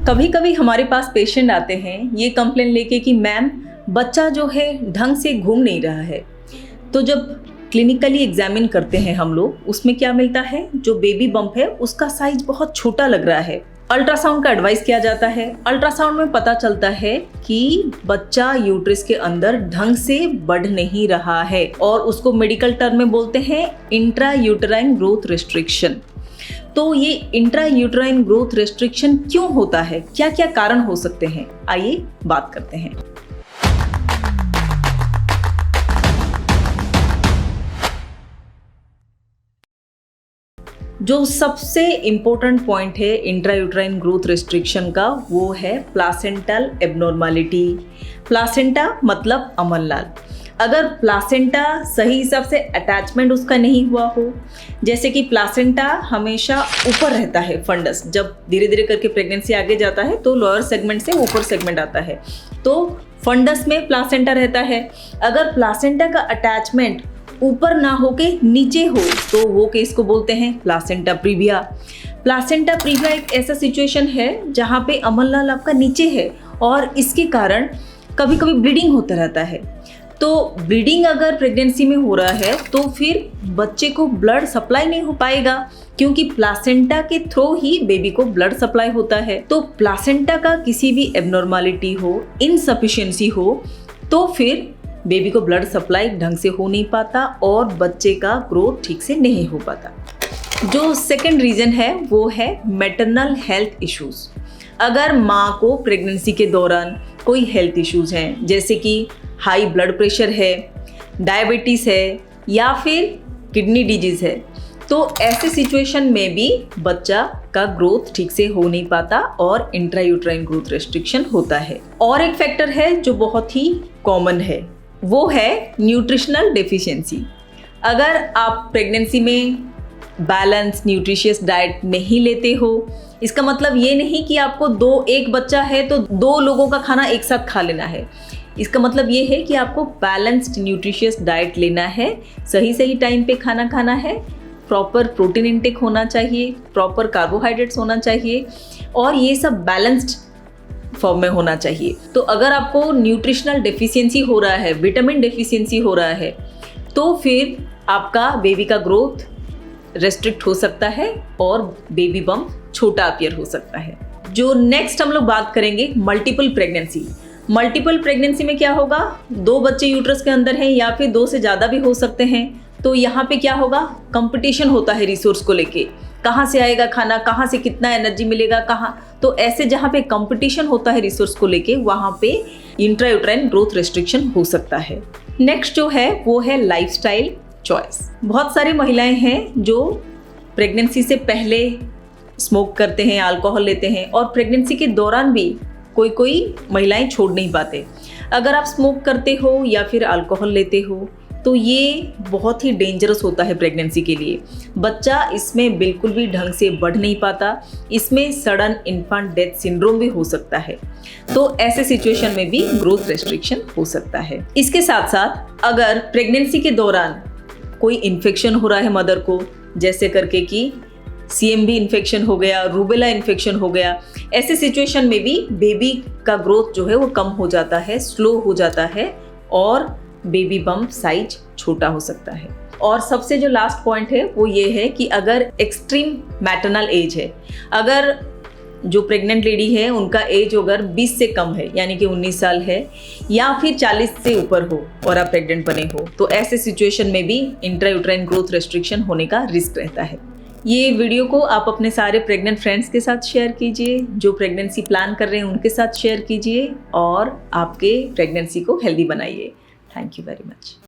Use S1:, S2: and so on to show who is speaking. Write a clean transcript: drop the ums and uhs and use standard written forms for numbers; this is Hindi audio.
S1: कभी कभी हमारे पास पेशेंट आते हैं ये कंप्लेन लेके कि मैम बच्चा जो है ढंग से घूम नहीं रहा है। तो जब क्लिनिकली एग्जामिन करते हैं हम लोग, उसमें क्या मिलता है, जो बेबी बम्प है उसका साइज बहुत छोटा लग रहा है। अल्ट्रासाउंड का एडवाइस किया जाता है। अल्ट्रासाउंड में पता चलता है कि बच्चा यूट्रस के अंदर ढंग से बढ़ नहीं रहा है और उसको मेडिकल टर्म में बोलते हैं इंट्रा यूटेराइन ग्रोथ रेस्ट्रिक्शन। तो ये इंट्रा यूटेराइन ग्रोथ रेस्ट्रिक्शन क्यों होता है, क्या क्या कारण हो सकते हैं, आइए बात करते हैं। जो सबसे इम्पोर्टेंट पॉइंट है इंट्रा यूटेराइन ग्रोथ रेस्ट्रिक्शन का, वो है प्लासेंटल एब्नॉर्मलिटी। प्लासेंटा मतलब अमलनाल। अगर प्लासेंटा सही हिसाब से अटैचमेंट उसका नहीं हुआ हो, जैसे कि प्लासेंटा हमेशा ऊपर रहता है, फंडस जब धीरे धीरे करके प्रेगनेंसी आगे जाता है तो लोअर सेगमेंट से ऊपर सेगमेंट आता है, तो फंडस में प्लासेंटा रहता है। अगर प्लासेंटा का अटैचमेंट ऊपर ना होके नीचे हो तो वो केस को बोलते हैं प्लासेंटा प्रीविया। प्लासेंटा प्रीविया एक ऐसा सिचुएशन है जहाँ पे अमलनाल आपका नीचे है और इसके कारण कभी कभी ब्लीडिंग होता रहता है। तो ब्लीडिंग अगर प्रेगनेंसी में हो रहा है तो फिर बच्चे को ब्लड सप्लाई नहीं हो पाएगा, क्योंकि प्लासेंटा के थ्रू ही बेबी को ब्लड सप्लाई होता है। तो प्लासेंटा का किसी भी एब्नॉर्मलिटी हो, इनसफिशिएंसी हो, तो फिर बेबी को ब्लड सप्लाई ढंग से हो नहीं पाता और बच्चे का ग्रोथ ठीक से नहीं हो पाता। जो सेकंड रीज़न है वो है मैटरनल हेल्थ इश्यूज। अगर माँ को प्रेगनेंसी के दौरान कोई हेल्थ इश्यूज हैं, जैसे कि हाई ब्लड प्रेशर है, डायबिटीज़ है या फिर किडनी डिजीज़ है, तो ऐसे सिचुएशन में भी बच्चा का ग्रोथ ठीक से हो नहीं पाता और इंट्रा यूटेराइन ग्रोथ रेस्ट्रिक्शन होता है। और एक फैक्टर है जो बहुत ही कॉमन है, वो है न्यूट्रिशनल डेफिशिएंसी। अगर आप प्रेगनेंसी में बैलेंस न्यूट्रिशियस डाइट नहीं लेते हो, इसका मतलब ये नहीं कि आपको एक बच्चा है तो 2 लोगों का खाना एक साथ खा लेना है। इसका मतलब ये है कि आपको बैलेंस्ड न्यूट्रिशियस डाइट लेना है, सही टाइम पे खाना खाना है, प्रॉपर प्रोटीन इंटेक होना चाहिए, प्रॉपर कार्बोहाइड्रेट्स होना चाहिए और ये सब बैलेंस्ड फॉर्म में होना चाहिए। तो अगर आपको न्यूट्रिशनल डेफिशिएंसी हो रहा है, विटामिन डेफिशिएंसी हो रहा है, तो फिर आपका बेबी का ग्रोथ रेस्ट्रिक्ट हो सकता है और बेबी बम्प छोटा अपीयर हो सकता है। जो नेक्स्ट हम लोग बात करेंगे मल्टीपल प्रेगनेंसी। मल्टीपल प्रेगनेंसी में क्या होगा, 2 बच्चे यूट्रस के अंदर हैं या फिर 2 से ज़्यादा भी हो सकते हैं। तो यहाँ पे क्या होगा, कंपटीशन होता है रिसोर्स को लेके, कहाँ से आएगा खाना, कहाँ से कितना एनर्जी मिलेगा, कहाँ। तो ऐसे जहाँ पे कंपटीशन होता है रिसोर्स को लेके, वहाँ पे इंट्रा यूटेराइन ग्रोथ रेस्ट्रिक्शन हो सकता है। नेक्स्ट जो है वो है लाइफस्टाइल चॉइस। बहुत सारी महिलाएं हैं जो प्रेगनेंसी से पहले स्मोक करते हैं, अल्कोहल लेते हैं और प्रेगनेंसी के दौरान भी कोई महिलाएं छोड़ नहीं पाते। अगर आप स्मोक करते हो या फिर अल्कोहल लेते हो तो ये बहुत ही डेंजरस होता है प्रेगनेंसी के लिए। बच्चा इसमें बिल्कुल भी ढंग से बढ़ नहीं पाता, इसमें सडन इन्फेंट डेथ सिंड्रोम भी हो सकता है। तो ऐसे सिचुएशन में भी ग्रोथ रेस्ट्रिक्शन हो सकता है। इसके साथ साथ अगर प्रेगनेंसी के दौरान कोई इन्फेक्शन हो रहा है मदर को, जैसे करके कि CMV इन्फेक्शन हो गया, रूबेला इन्फेक्शन हो गया, ऐसे सिचुएशन में भी बेबी का ग्रोथ जो है वो कम हो जाता है, स्लो हो जाता है और बेबी बम्प साइज छोटा हो सकता है। और सबसे जो लास्ट पॉइंट है वो ये है कि अगर एक्सट्रीम मैटरनल एज है, अगर जो प्रेग्नेंट लेडी है उनका एज अगर 20 से कम है, यानी कि 19 साल है या फिर 40 से ऊपर हो और आप प्रेग्नेंट बने हो, तो ऐसे सिचुएशन में भी इंट्रा यूटेराइन ग्रोथ रेस्ट्रिक्शन होने का रिस्क रहता है। ये वीडियो को आप अपने सारे प्रेग्नेंट फ्रेंड्स के साथ शेयर कीजिए, जो प्रेगनेंसी प्लान कर रहे हैं उनके साथ शेयर कीजिए और आपके प्रेगनेंसी को हेल्दी बनाइए। Thank you very much.